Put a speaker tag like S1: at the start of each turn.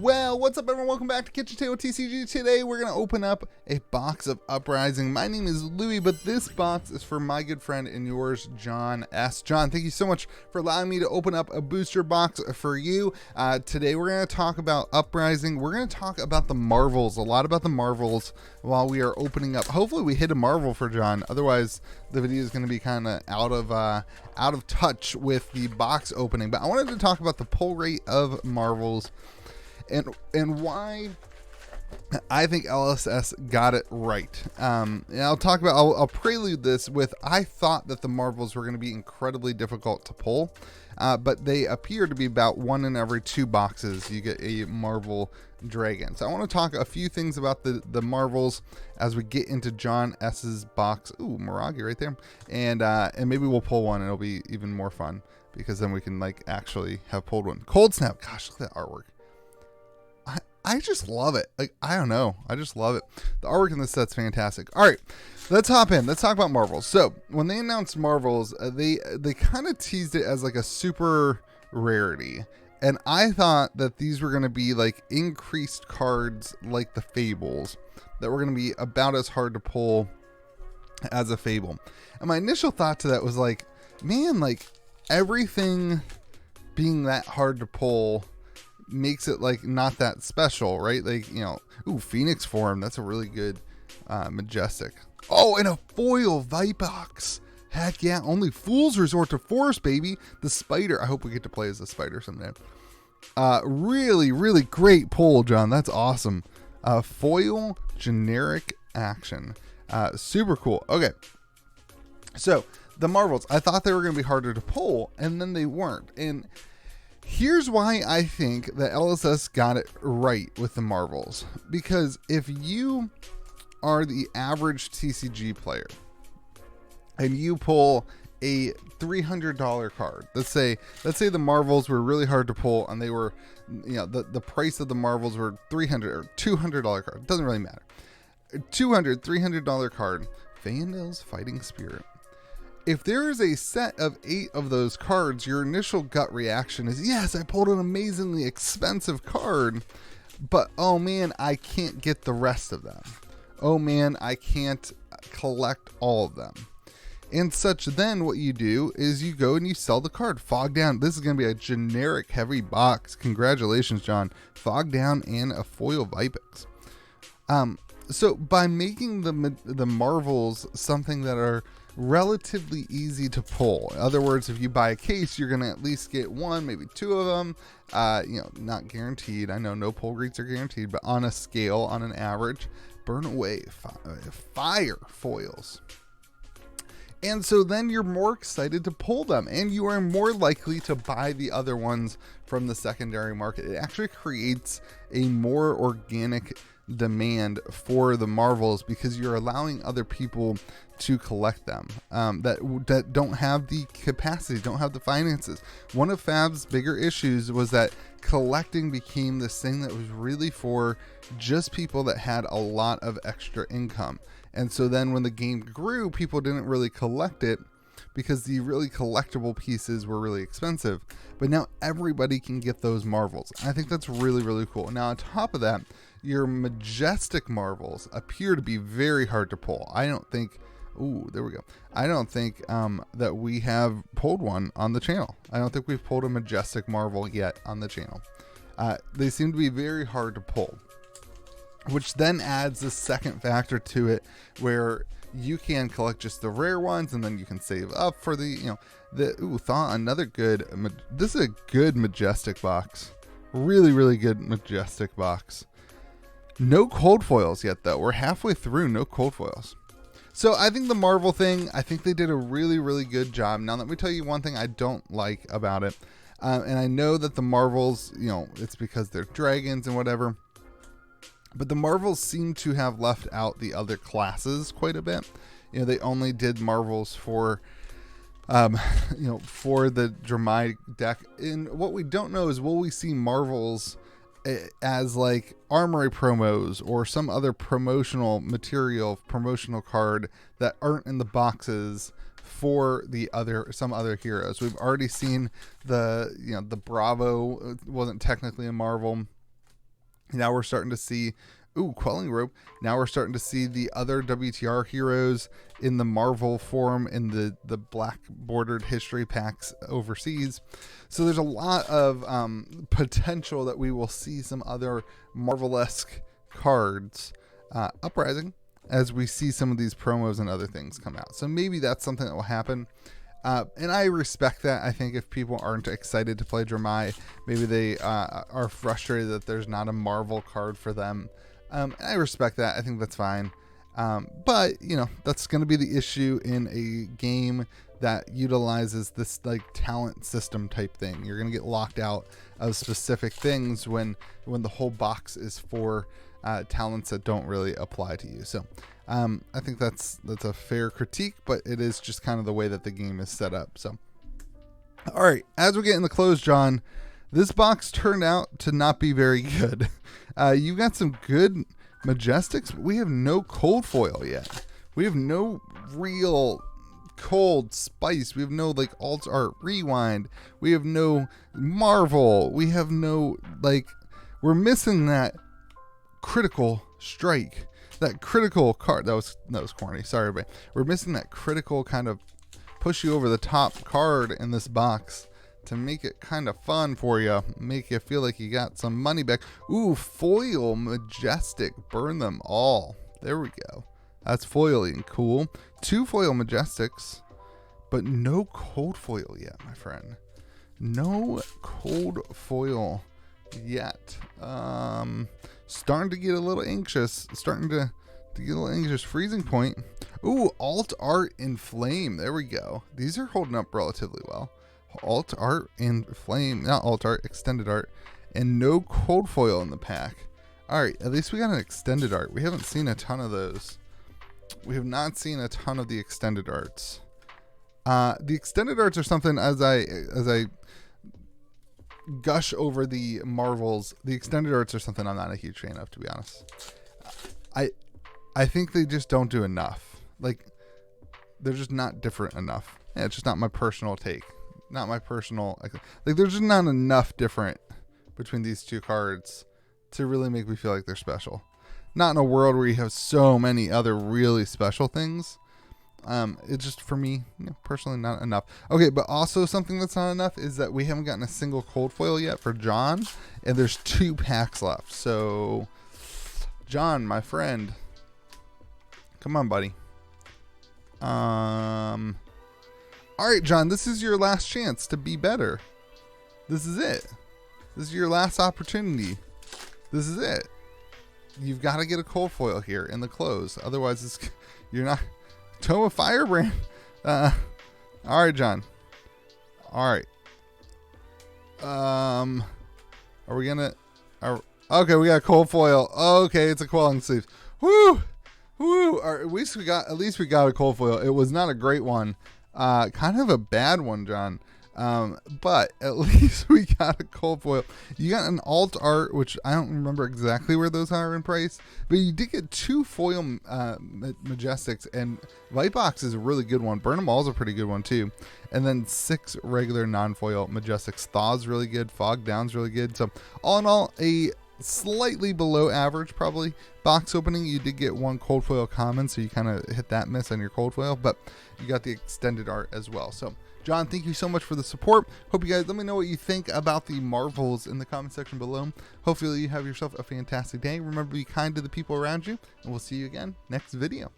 S1: Well, what's up everyone? Welcome back to Kitchen Table TCG. Today we're going to open up a box of Uprising. My name is Louie, but this box is for my good friend and yours, John S. John, thank you so much for allowing me to open up a booster box for you. Today we're going to talk about Uprising. We're going to talk about the Marvels, a lot about the Marvels while we are opening up. Hopefully we hit a Marvel for John. Otherwise, the video is going to be kind of out of touch with the box opening. But I wanted to talk about the pull rate of Marvels and why I think LSS got it right. And I'll prelude this with, I thought that the Marvels were going to be incredibly difficult to pull, but they appear to be about 1 in every 2 boxes you get a Marvel Dragon. So I want to talk a few things about the Marvels as we get into John S's box. Ooh, Miragi right there. And maybe we'll pull one and it'll be even more fun because then we can like actually have pulled one. Cold Snap, gosh, look at that artwork. I just love it. Like, I don't know. I just love it. The artwork in this set's fantastic. All right, let's hop in. Let's talk about Marvels. So when they announced Marvels, they kind of teased it as like a super rarity. And I thought that these were going to be like increased cards like the Fables that were going to be about as hard to pull as a Fable. And my initial thought to that was like, man, like everything being that hard to pull makes it like not that special, right? Like, you know, ooh, Phoenix form, that's a really good majestic. Oh, and a foil Vipox. Heck yeah, only fools resort to force, baby. The spider, I hope we get to play as a spider someday. Really great pull, John. That's awesome. Foil generic action, super cool. Okay, so the Marvels, I thought they were going to be harder to pull, and then they weren't. And here's why I think that LSS got it right with the Marvels. Because if you are the average TCG player and you pull a $300 card, let's say the Marvels were really hard to pull and they were, you know, the price of the Marvels were $300 or $200 card. It doesn't really matter. $300 card, Fandale's Fighting Spirit. If there is a set of 8 of those cards, your initial gut reaction is, yes, I pulled an amazingly expensive card, but oh man, I can't get the rest of them. Oh man, I can't collect all of them. And such, then what you do is you go and you sell the card. Fog Down. This is going to be a generic heavy box. Congratulations, John. Fog Down and a foil Vipex. So by making the Marvels something that are relatively easy to pull. In other words, if you buy a case, you're going to at least get 1, maybe 2 of them. You know, not guaranteed. I know no pull rates are guaranteed, but on a scale, on an average, burn away fire foils. And so then you're more excited to pull them, and you are more likely to buy the other ones from the secondary market. It actually creates a more organic demand for the Marvels because you're allowing other people to collect them that don't have the capacity, don't have the finances. One of Fab's bigger issues was that collecting became this thing that was really for just people that had a lot of extra income. And so then when the game grew, people didn't really collect it because the really collectible pieces were really expensive. But now everybody can get those Marvels. I think that's really cool. Now on top of that, your majestic Marvels appear to be very hard to pull. I don't think, ooh, there we go. I don't think that we have pulled one on the channel. I don't think we've pulled a majestic Marvel yet on the channel. They seem to be very hard to pull, which then adds a second factor to it where you can collect just the rare ones and then you can save up for the, you know, Thaw, another good, this is a good majestic box. Really good majestic box. No cold foils yet though. We're halfway through, no cold foils. So I think the Marvel thing, I think they did a really good job. Now let me tell you one thing I don't like about it. And I know that the Marvels, you know, it's because they're dragons and whatever. But the Marvels seem to have left out the other classes quite a bit. You know, they only did Marvels for, you know, for the dramatic deck. And what we don't know is, will we see Marvels as like armory promos or some other promotional material, promotional card that aren't in the boxes for some other heroes? We've already seen the Bravo wasn't technically a Marvel. Now we're starting to see, ooh, Quelling Rope. Now we're starting to see the other WTR heroes in the Marvel form in the black bordered history packs overseas. So there's a lot of potential that we will see some other Marvel-esque cards uprising as we see some of these promos and other things come out. So maybe that's something that will happen. And I respect that. I think if people aren't excited to play Dramai, maybe they are frustrated that there's not a Marvel card for them. I respect that. I think that's fine. But, you know, that's going to be the issue in a game that utilizes this like talent system type thing. You're going to get locked out of specific things when the whole box is for talents that don't really apply to you. So I think that's a fair critique, but it is just kind of the way that the game is set up. So, all right, as we get in the close, John, this box turned out to not be very good. You got some good Majestics, but we have no cold foil yet. We have no real cold spice. We have no like alt art rewind. We have no Marvel. We have no like, we're missing that critical strike, that critical card. That was corny. Sorry, everybody. We're missing that critical kind of push you over the top card in this box to make it kind of fun for you, make you feel like you got some money back. Ooh, foil majestic, burn them all. There we go. That's foiling cool. 2 foil majestics, but no cold foil yet, my friend. No cold foil yet. Starting to get a little anxious. Starting to get a little anxious. Freezing point. Ooh, alt art in flame. There we go. These are holding up relatively well. Alt art in flame, not alt art, extended art, and no cold foil in the pack. All right, at least we got an extended art. We haven't seen a ton of those. We have not seen a ton of the extended arts. The extended arts are something, as I gush over the Marvels, the extended arts are something I'm not a huge fan of, to be honest. I think they just don't do enough. Like, they're just not different enough. Yeah, it's just not my personal take. Not my personal, like there's just not enough different between these two cards to really make me feel like they're special. Not in a world where you have so many other really special things. It's just, for me, personally, not enough. Okay, but also something that's not enough is that we haven't gotten a single cold foil yet for John, and there's 2 packs left. So, John, my friend, come on, buddy. All right, John, this is your last chance to be better. This is it. This is your last opportunity. This is it. You've got to get a cold foil here in the close. Otherwise, you're not. Toma Firebrand. All right, John. All right. Are we gonna? Okay, we got a cold foil. Okay, it's a quelling sleeve. Woo, woo. At least we got a cold foil. It was not a great one. Kind of a bad one, John. But at least we got a cold foil. You got an alt art, which I don't remember exactly where those are in price, but you did get 2 foil majestics, and Lightbox is a really good one. Burn 'em All is a pretty good one too, and then 6 regular non-foil majestics. Thaw's really good. Fog Down's really good. So all in all, a slightly below average probably box opening. You did get 1 cold foil common, so you kind of hit that miss on your cold foil, but you got the extended art as well. So John, thank you so much for the support. Hope you guys, let me know what you think about the Marvels in the comment section below. Hopefully you have yourself a fantastic day. Remember, be kind to the people around you, and we'll see you again next video.